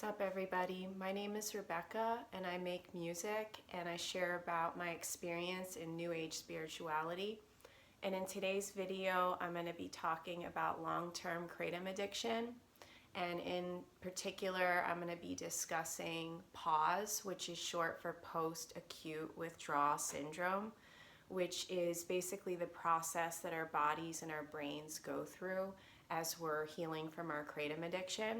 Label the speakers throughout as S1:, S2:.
S1: What's up, everybody? My name is Rebecca and I make music and I share about my experience in New Age spirituality. And in today's video, I'm going to be talking about long-term kratom addiction. And in particular, I'm going to be discussing PAWS, which is short for post-acute withdrawal syndrome, which is basically the process that our bodies and our brains go through as we're healing from our kratom addiction.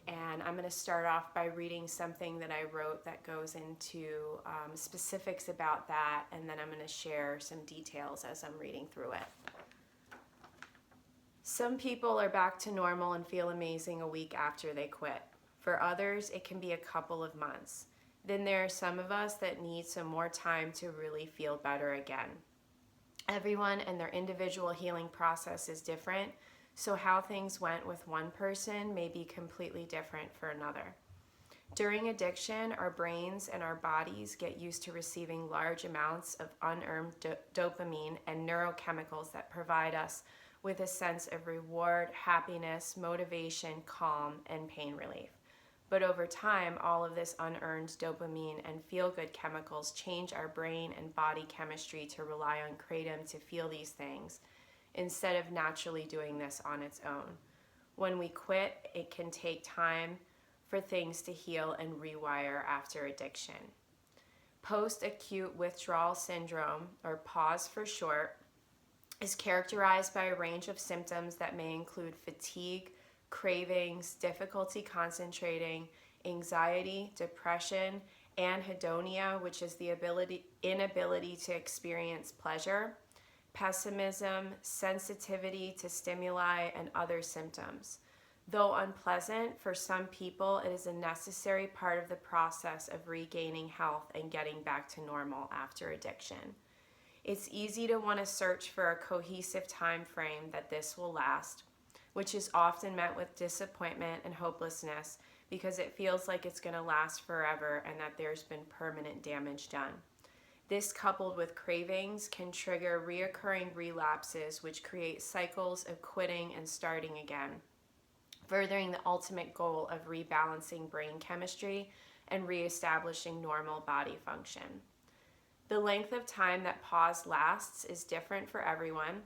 S1: And I'm going to start off by reading something that I wrote that goes into specifics about that, and then I'm going to share some details as I'm reading through it. Some people are back to normal and feel amazing a week after they quit. For others, it can be a couple of months. Then there are some of us that need some more time to really feel better again. Everyone and their individual healing process is different, so how things went with one person may be completely different for another. During addiction, our brains and our bodies get used to receiving large amounts of unearned dopamine and neurochemicals that provide us with a sense of reward, happiness, motivation, calm, and pain relief. But over time, all of this unearned dopamine and feel-good chemicals change our brain and body chemistry to rely on kratom to feel these things, instead of naturally doing this on its own. When we quit, it can take time for things to heal and rewire after addiction. Post-acute withdrawal syndrome, or PAWS for short, is characterized by a range of symptoms that may include fatigue, cravings, difficulty concentrating, anxiety, depression, anhedonia, which is the inability to experience pleasure, pessimism, sensitivity to stimuli, and other symptoms. Though unpleasant, for some people it is a necessary part of the process of regaining health and getting back to normal after addiction. It's easy to want to search for a cohesive time frame that this will last, which is often met with disappointment and hopelessness because it feels like it's going to last forever and that there's been permanent damage done. This, coupled with cravings, can trigger reoccurring relapses, which create cycles of quitting and starting again, furthering the ultimate goal of rebalancing brain chemistry and reestablishing normal body function. The length of time that PAWS lasts is different for everyone.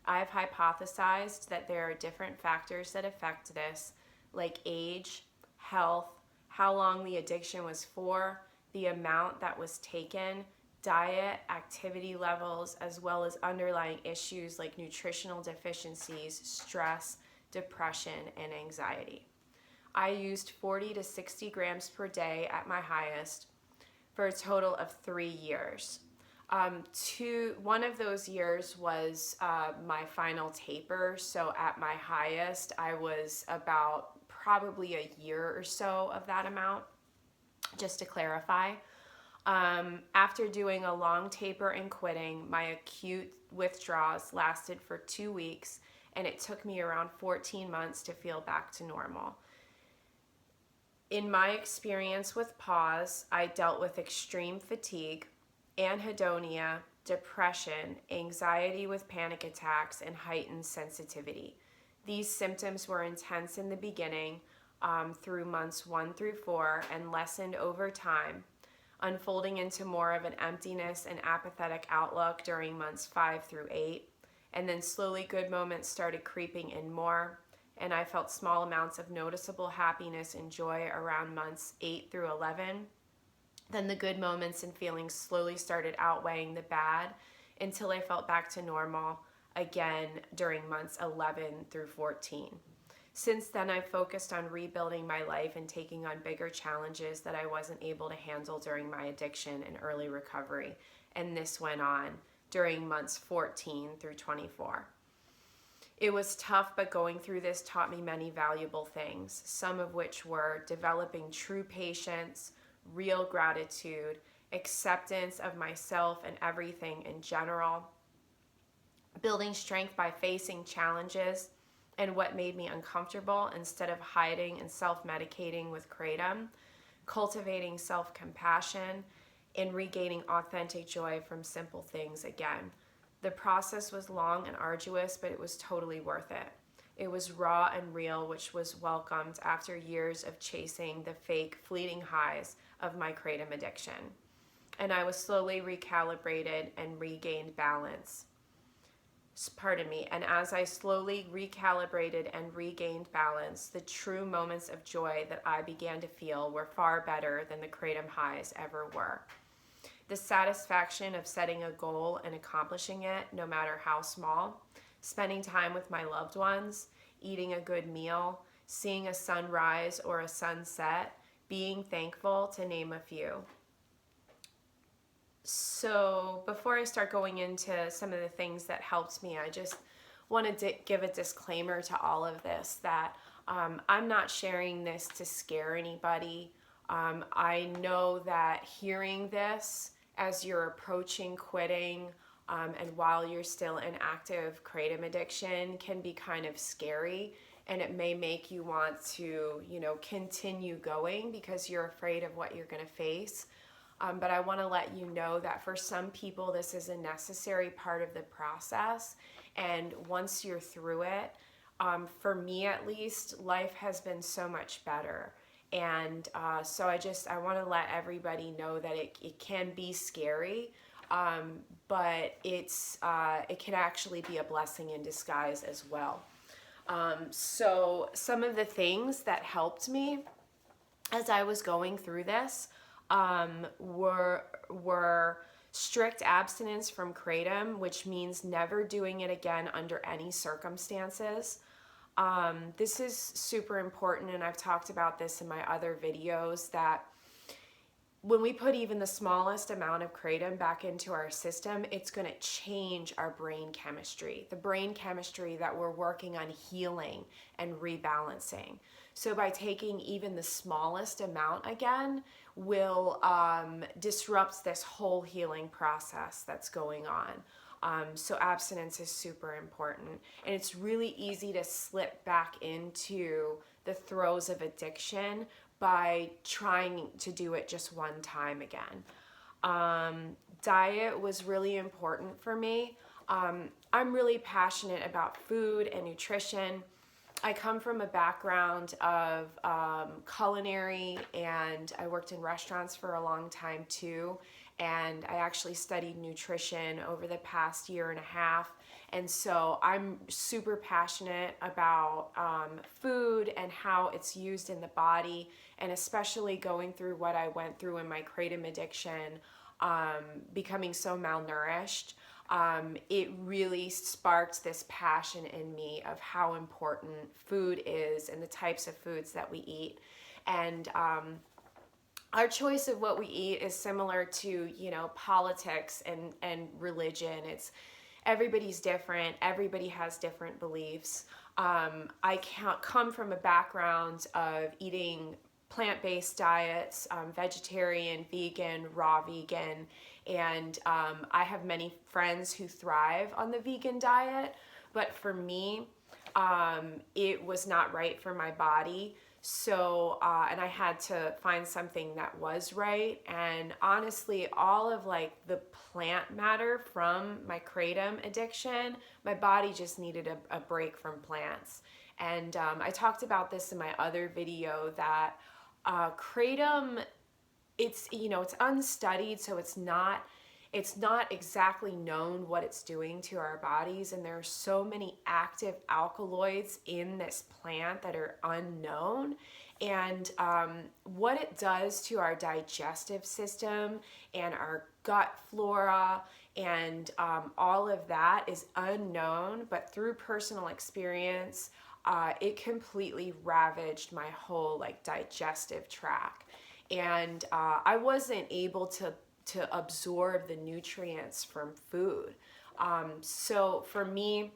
S1: I've hypothesized that there are different factors that affect this, like age, health, how long the addiction was for, the amount that was taken, diet, activity levels, as well as underlying issues like nutritional deficiencies, stress, depression, and anxiety. I used 40 to 60 grams per day at my highest for a total of 3 years. One of those years was my final taper, so at my highest I was about probably a year or so of that amount, just to clarify. After doing a long taper and quitting, my acute withdrawals lasted for 2 weeks, and it took me around 14 months to feel back to normal. In my experience with PAWS, I dealt with extreme fatigue, anhedonia, depression, anxiety with panic attacks, and heightened sensitivity. These symptoms were intense in the beginning, through months 1 through 4, and lessened over time, unfolding into more of an emptiness and apathetic outlook during months 5 through 8, and then slowly good moments started creeping in more, and I felt small amounts of noticeable happiness and joy around months 8 through 11. Then the good moments and feelings slowly started outweighing the bad until I felt back to normal again during months 11 through 14. Since then, I've focused on rebuilding my life and taking on bigger challenges that I wasn't able to handle during my addiction and early recovery, and this went on during months 14 through 24. It was tough, but going through this taught me many valuable things, some of which were developing true patience, real gratitude, acceptance of myself and everything in general, building strength by facing challenges and what made me uncomfortable instead of hiding and self-medicating with kratom, cultivating self-compassion, and regaining authentic joy from simple things again. The process was long and arduous, but it was totally worth it. It was raw and real, which was welcomed after years of chasing the fake, fleeting highs of my kratom addiction. And I was slowly recalibrated and regained balance. Pardon me. And as I slowly recalibrated and regained balance, the true moments of joy that I began to feel were far better than the kratom highs ever were. The satisfaction of setting a goal and accomplishing it, no matter how small, spending time with my loved ones, eating a good meal, seeing a sunrise or a sunset, being thankful, to name a few. So before I start going into some of the things that helped me, I just want to give a disclaimer to all of this that I'm not sharing this to scare anybody. I know that hearing this as you're approaching quitting and while you're still in active kratom addiction can be kind of scary, and it may make you want to, continue going because you're afraid of what you're going to face. But I want to let you know that for some people, this is a necessary part of the process. And once you're through it, for me at least, life has been so much better. And so I want to let everybody know that it can be scary, but it can actually be a blessing in disguise as well. So some of the things that helped me as I was going through this were strict abstinence from kratom, which means never doing it again under any circumstances. This is super important, and I've talked about this in my other videos, that when we put even the smallest amount of kratom back into our system, it's going to change our brain chemistry, the brain chemistry that we're working on healing and rebalancing. So by taking even the smallest amount again will disrupt this whole healing process that's going on. So abstinence is super important, and it's really easy to slip back into the throes of addiction by trying to do it just one time again. Diet was really important for me. I'm really passionate about food and nutrition. I come from a background of culinary, and I worked in restaurants for a long time too. And I actually studied nutrition over the past year and a half. And so I'm super passionate about food and how it's used in the body, and especially going through what I went through in my kratom addiction, becoming so malnourished. It really sparked this passion in me of how important food is and the types of foods that we eat. And our choice of what we eat is similar to, politics and religion. Everybody's different. Everybody has different beliefs. I come from a background of eating plant-based diets, vegetarian, vegan, raw vegan, and I have many friends who thrive on the vegan diet, but for me, it was not right for my body. So, and I had to find something that was right. And honestly, all of the plant matter from my kratom addiction, my body just needed a break from plants. And I talked about this in my other video that kratom, it's unstudied, so it's not exactly known what it's doing to our bodies, and there are so many active alkaloids in this plant that are unknown. And what it does to our digestive system and our gut flora and all of that is unknown, but through personal experience, it completely ravaged my whole digestive tract. And I wasn't able to absorb the nutrients from food. So for me,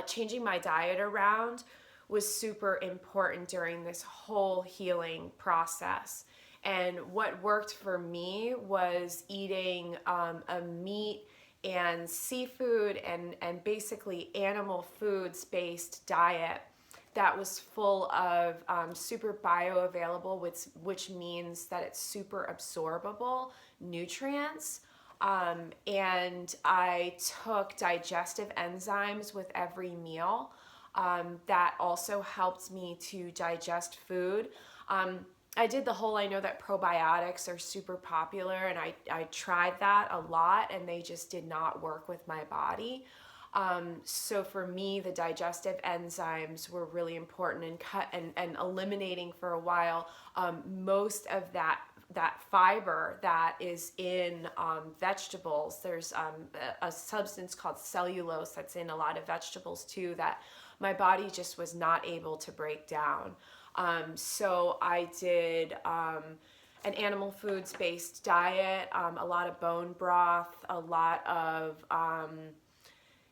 S1: changing my diet around was super important during this whole healing process. And what worked for me was eating a meat and seafood and basically animal foods based diet that was full of super bioavailable, which means that it's super absorbable nutrients. And I took digestive enzymes with every meal. that also helped me to digest food. I did the whole, I know that probiotics are super popular, and I tried that a lot, and they just did not work with my body. So for me, the digestive enzymes were really important, and eliminating for a while most of that fiber that is in vegetables. There's a substance called cellulose that's in a lot of vegetables too that my body just was not able to break down. So I did an animal foods based diet, a lot of bone broth, a lot of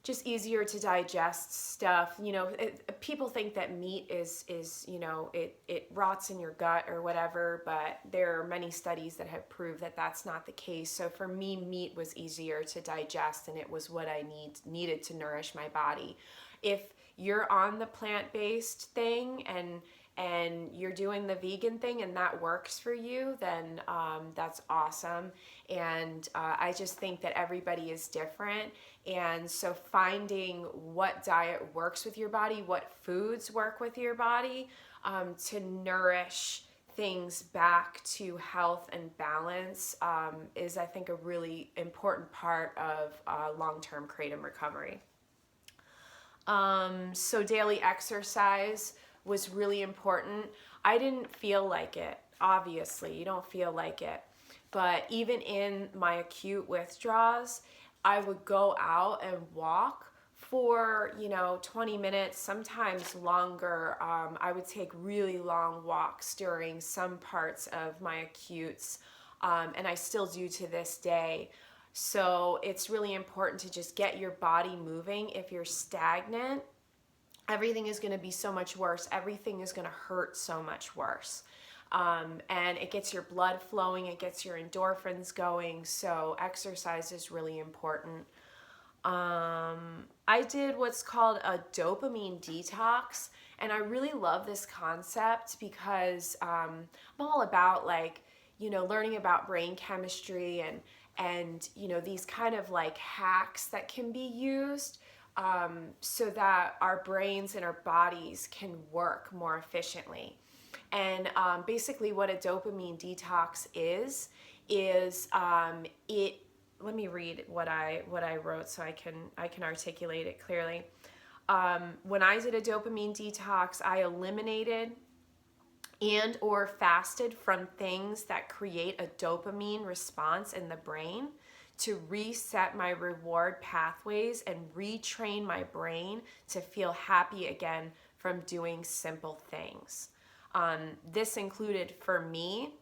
S1: just easier to digest stuff. You know, people think that meat is you know, it rots in your gut or whatever, but there are many studies that have proved that that's not the case. So for me, meat was easier to digest, and it was what I needed to nourish my body. If you're on the plant-based thing and you're doing the vegan thing and that works for you, then that's awesome. And I just think that everybody is different. And so finding what diet works with your body, what foods work with your body, to nourish things back to health and balance is, I think, a really important part of long-term kratom recovery. So daily exercise was really important. I didn't feel like it. Obviously, you don't feel like it. But even in my acute withdrawals, I would go out and walk for, 20 minutes, sometimes longer. I would take really long walks during some parts of my acutes, and I still do to this day. So it's really important to just get your body moving. If you're stagnant, everything is going to be so much worse. Everything is going to hurt so much worse. And it gets your blood flowing, it gets your endorphins going. So exercise is really important. I did what's called a dopamine detox, and I really love this concept because I'm all about learning about brain chemistry and these kind of like hacks that can be used so that our brains and our bodies can work more efficiently. And basically what a dopamine detox is it, let me read what I wrote so I can articulate it clearly. When I did a dopamine detox, I eliminated and or fasted from things that create a dopamine response in the brain to reset my reward pathways and retrain my brain to feel happy again from doing simple things. This included, for me,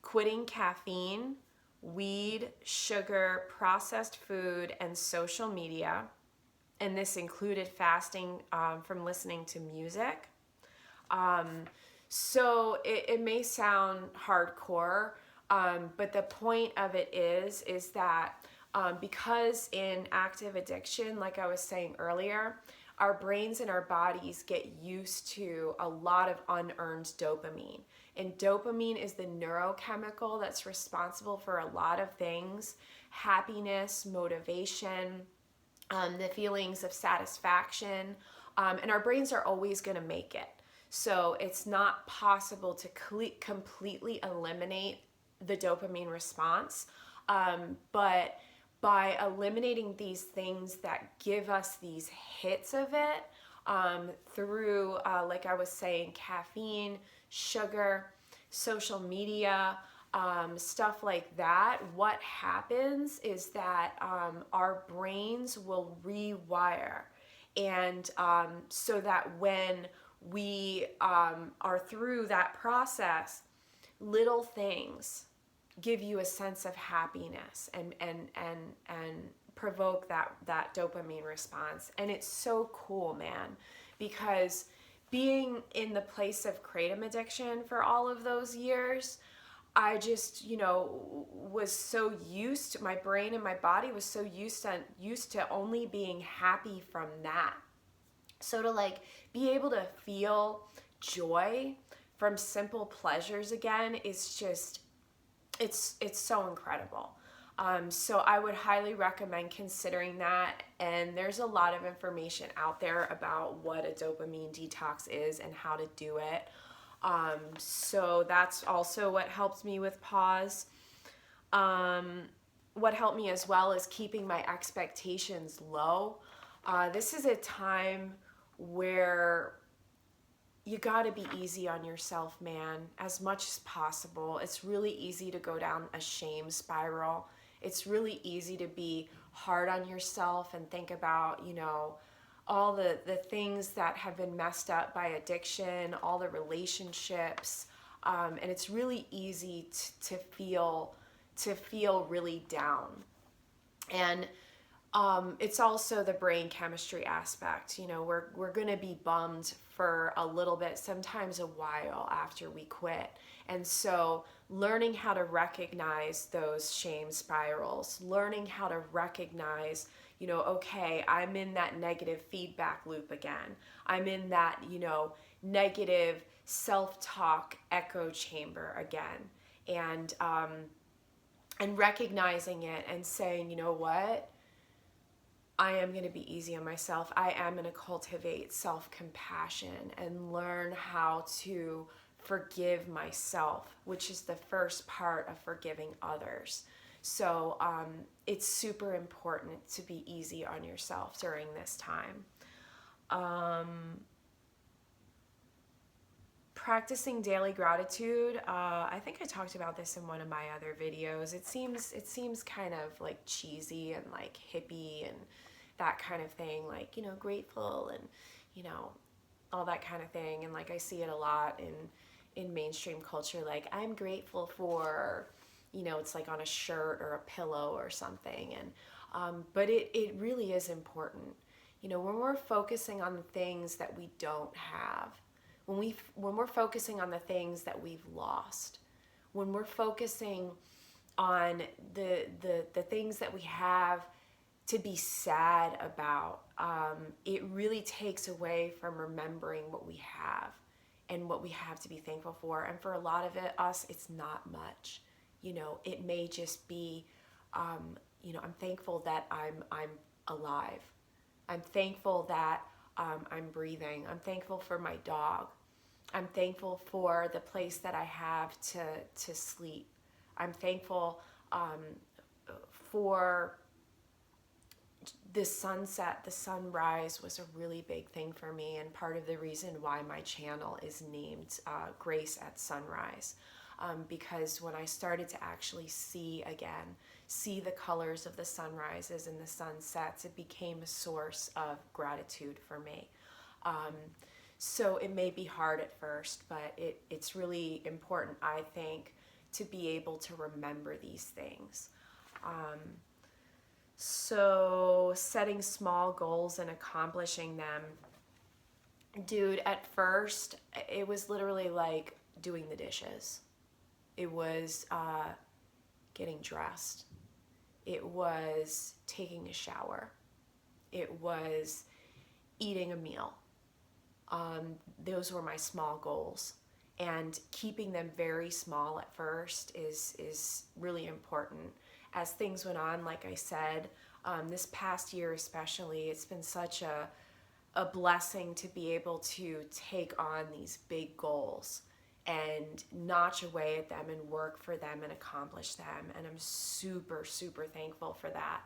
S1: quitting caffeine, weed, sugar, processed food, and social media. And this included fasting from listening to music. So it may sound hardcore, but the point of it is that because in active addiction, like I was saying earlier, our brains and our bodies get used to a lot of unearned dopamine. And dopamine is the neurochemical that's responsible for a lot of things: happiness, motivation, the feelings of satisfaction, and our brains are always going to make it. So it's not possible to completely eliminate the dopamine response, but by eliminating these things that give us these hits of it through, like I was saying, caffeine, sugar, social media, stuff like that, what happens is that our brains will rewire. And so that when we are through that process, little things give you a sense of happiness and provoke that dopamine response. And it's so cool, man, because being in the place of kratom addiction for all of those years, I just, was so used to, my brain and my body was so used to only being happy from that. So to be able to feel joy from simple pleasures again is just, it's so incredible. So I would highly recommend considering that. And there's a lot of information out there about what a dopamine detox is and how to do it. So that's also what helped me with PAWS. What helped me as well is keeping my expectations low. This is a time where you got to be easy on yourself, man, as much as possible. It's really easy to go down a shame spiral. It's really easy to be hard on yourself and think about, all the things that have been messed up by addiction, all the relationships. And it's really easy to feel really down. And it's also the brain chemistry aspect. We're going to be bummed for a little bit, sometimes a while after we quit. And so learning how to recognize those shame spirals, learning how to recognize, okay, I'm in that negative feedback loop again. I'm in that, negative self-talk echo chamber again. And recognizing it and saying, you know what? I am going to be easy on myself. I am going to cultivate self-compassion and learn how to forgive myself, which is the first part of forgiving others. So it's super important to be easy on yourself during this time. Practicing daily gratitude. I think I talked about this in one of my other videos. It seems kind of like cheesy and like hippie and that kind of thing, like, grateful and, all that kind of thing. And like, I see it a lot in mainstream culture. Like, I'm grateful for, it's like on a shirt or a pillow or something. And, but it really is important, when we're focusing on the things that we don't have, when we're focusing on the things that we've lost, when we're focusing on the things that we have to be sad about, it really takes away from remembering what we have and what we have to be thankful for. And for a lot of us, it's not much. It may just be, I'm thankful that I'm alive. I'm thankful that I'm breathing. I'm thankful for my dog. I'm thankful for the place that I have to sleep. I'm thankful for the sunset. The sunrise was a really big thing for me, and part of the reason why my channel is named Grace at Sunrise. Because when I started to actually see the colors of the sunrises and the sunsets, it became a source of gratitude for me. So it may be hard at first, but it's really important, I think, to be able to remember these things. So setting small goals and accomplishing them. Dude, at first, it was literally like doing the dishes. It was getting dressed. It was taking a shower. It was eating a meal. Those were my small goals. And keeping them very small at first is really important. As things went on, like I said, this past year especially, it's been such a blessing to be able to take on these big goals and notch away at them and work for them and accomplish them. And I'm super, super thankful for that.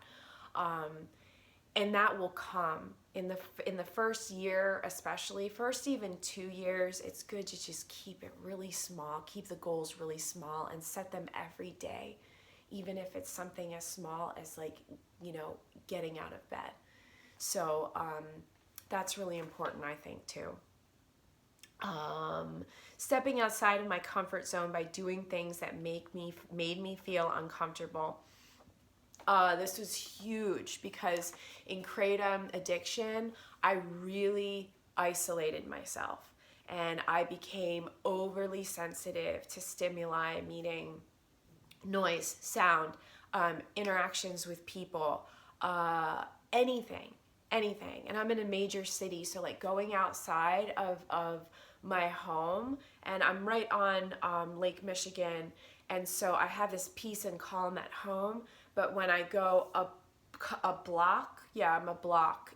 S1: And that will come in the first year, especially first even 2 years. It's good to just keep it really small, keep the goals really small, and set them every day, even if it's something as small as like, getting out of bed. So that's really important, I think, too. Stepping outside of my comfort zone by doing things that made me feel uncomfortable. This was huge because in kratom addiction, I really isolated myself and I became overly sensitive to stimuli, meaning noise, sound, interactions with people, anything. And I'm in a major city, so like going outside of my home, and I'm right on Lake Michigan, and so I have this peace and calm at home, But when I go a block, yeah, I'm a block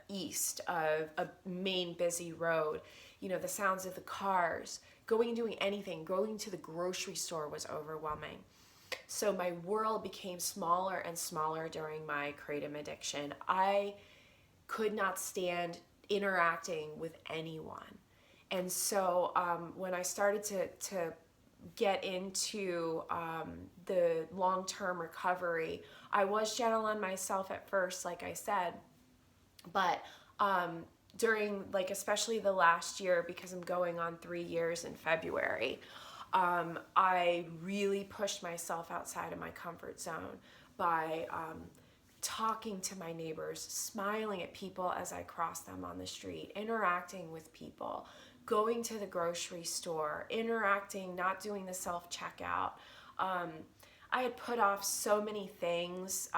S1: east of a main busy road, the sounds of the cars, doing anything, going to the grocery store was overwhelming. So my world became smaller and smaller during my kratom addiction. I could not stand interacting with anyone. And so when I started to get into the long-term recovery, I was gentle on myself at first, like I said, but during, like, especially the last year, because I'm going on 3 years in February, I really pushed myself outside of my comfort zone by talking to my neighbors, smiling at people as I crossed them on the street, interacting with people, going to the grocery store, interacting, not doing the self-checkout. I had put off so many things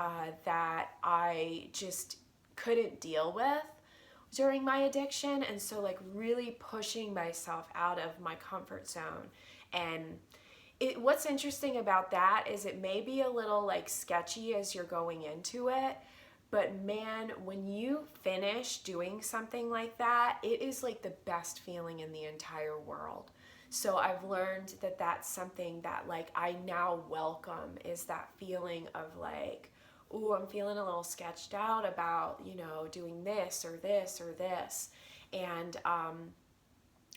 S1: that I just couldn't deal with during my addiction, and so like really pushing myself out of my comfort zone. And what's interesting about that is it may be a little like sketchy as you're going into it, but man, when you finish doing something like that, it is like the best feeling in the entire world. So I've learned that that's something that like I now welcome, is that feeling of like, ooh, I'm feeling a little sketched out about, doing this or this or this. And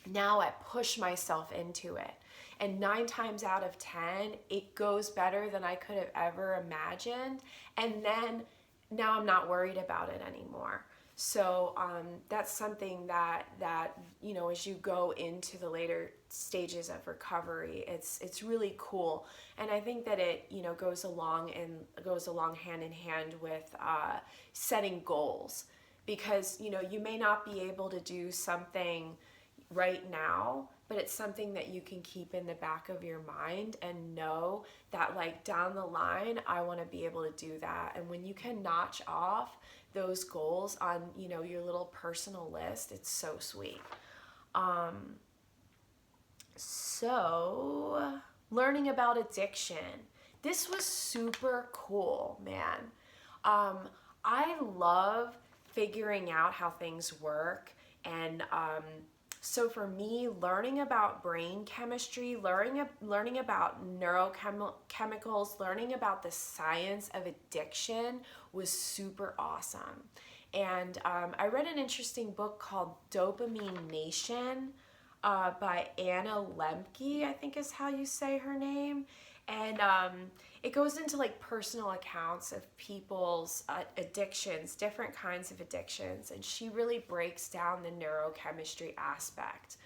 S1: now I push myself into it. And 9 times out of 10, it goes better than I could have ever imagined. And then now I'm not worried about it anymore. So that's something that as you go into the later stages of recovery, it's really cool. And I think that it goes along hand in hand with setting goals, because you may not be able to do something right now, but it's something that you can keep in the back of your mind and know that like down the line, I want to be able to do that. And when you can notch off those goals on, your little personal list, it's so sweet. So learning about addiction. This was super cool, man. I love figuring out how things work, and so for me, learning about brain chemistry, learning about neurochemicals, learning about the science of addiction was super awesome. And I read an interesting book called Dopamine Nation by Anna Lemke, I think is how you say her name. And it goes into like personal accounts of people's addictions, different kinds of addictions, and she really breaks down the neurochemistry aspect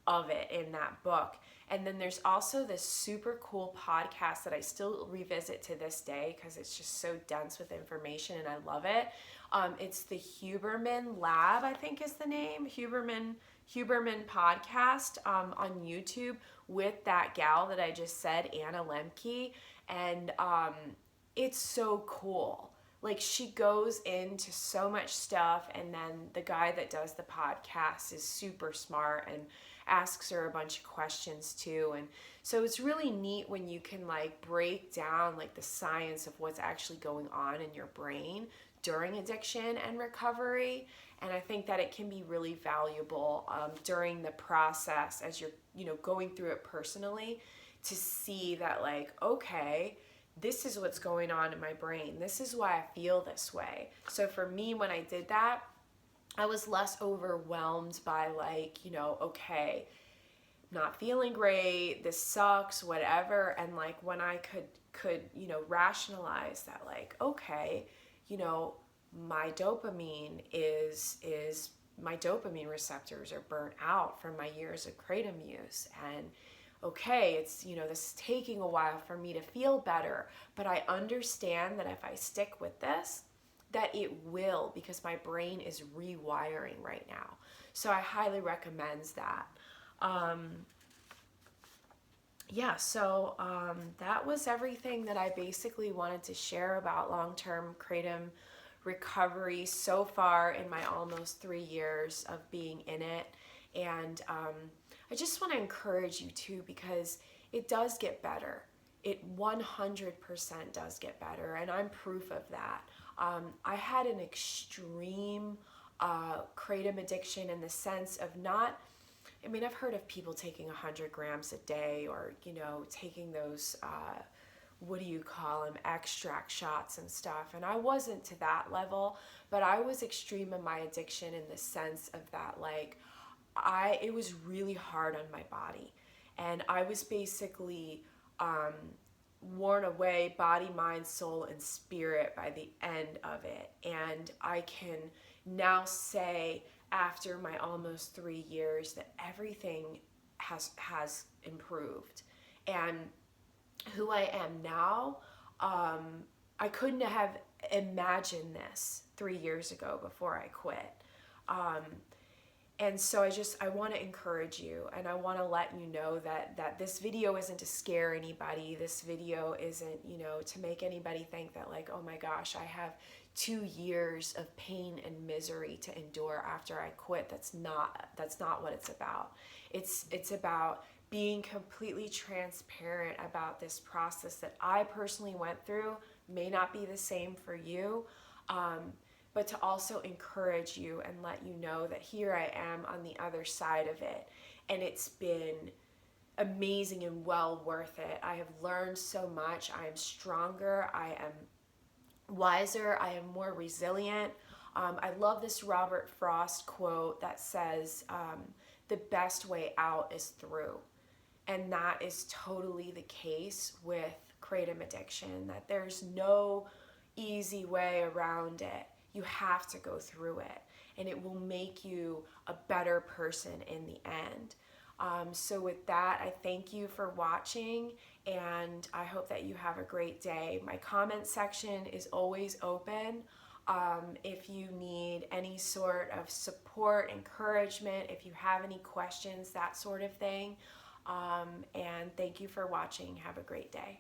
S1: of it in that book. And then there's also this super cool podcast that I still revisit to this day because it's just so dense with information and I love it. It's the Huberman Lab, I think is the name, Huberman podcast on YouTube, with that gal that I just said, Anna Lemke. And it's so cool. Like, she goes into so much stuff, and then the guy that does the podcast is super smart and asks her a bunch of questions too. And so it's really neat when you can like break down like the science of what's actually going on in your brain during addiction and recovery. And I think that it can be really valuable during the process as you're going through it personally, to see that like, okay, this is what's going on in my brain. This is why I feel this way. So for me, when I did that, I was less overwhelmed by like, okay, not feeling great, this sucks, whatever. And like when I could rationalize that, like, okay, my dopamine my dopamine receptors are burnt out from my years of kratom use. And okay, it's, this is taking a while for me to feel better, but I understand that if I stick with this, that it will, because my brain is rewiring right now. So I highly recommend that. So that was everything that I basically wanted to share about long-term kratom recovery so far in my almost 3 years of being in it. And I just want to encourage you too, because it does get better. it 100% does get better, and I'm proof of that. I had an extreme kratom addiction in the sense of not, I mean, I've heard of people taking 100 grams a day, or, you know, taking those, what do you call them, extract shots and stuff. And I wasn't to that level, but I was extreme in my addiction in the sense of that, like, it was really hard on my body. And I was basically worn away, body, mind, soul, and spirit by the end of it. And I can now say, after my almost 3 years, that everything has improved. And who I am now, I couldn't have imagined this 3 years ago before I quit. And so I want to encourage you, and I want to let you know that this video isn't to scare anybody. This video isn't, you know, to make anybody think that, like, oh my gosh, I have 2 years of pain and misery to endure after I quit. That's not what it's about. It's about being completely transparent about this process that I personally went through. May not be the same for you, but to also encourage you and let you know that here I am on the other side of it. And it's been amazing and well worth it. I have learned so much. I am stronger. I am wiser. I am more resilient. I love this Robert Frost quote that says, the best way out is through. And that is totally the case with kratom addiction, that there's no easy way around it. You have to go through it, and it will make you a better person in the end. So with that, I thank you for watching, and I hope that you have a great day. My comment section is always open. If you need any sort of support, encouragement, if you have any questions, that sort of thing. And thank you for watching. Have a great day.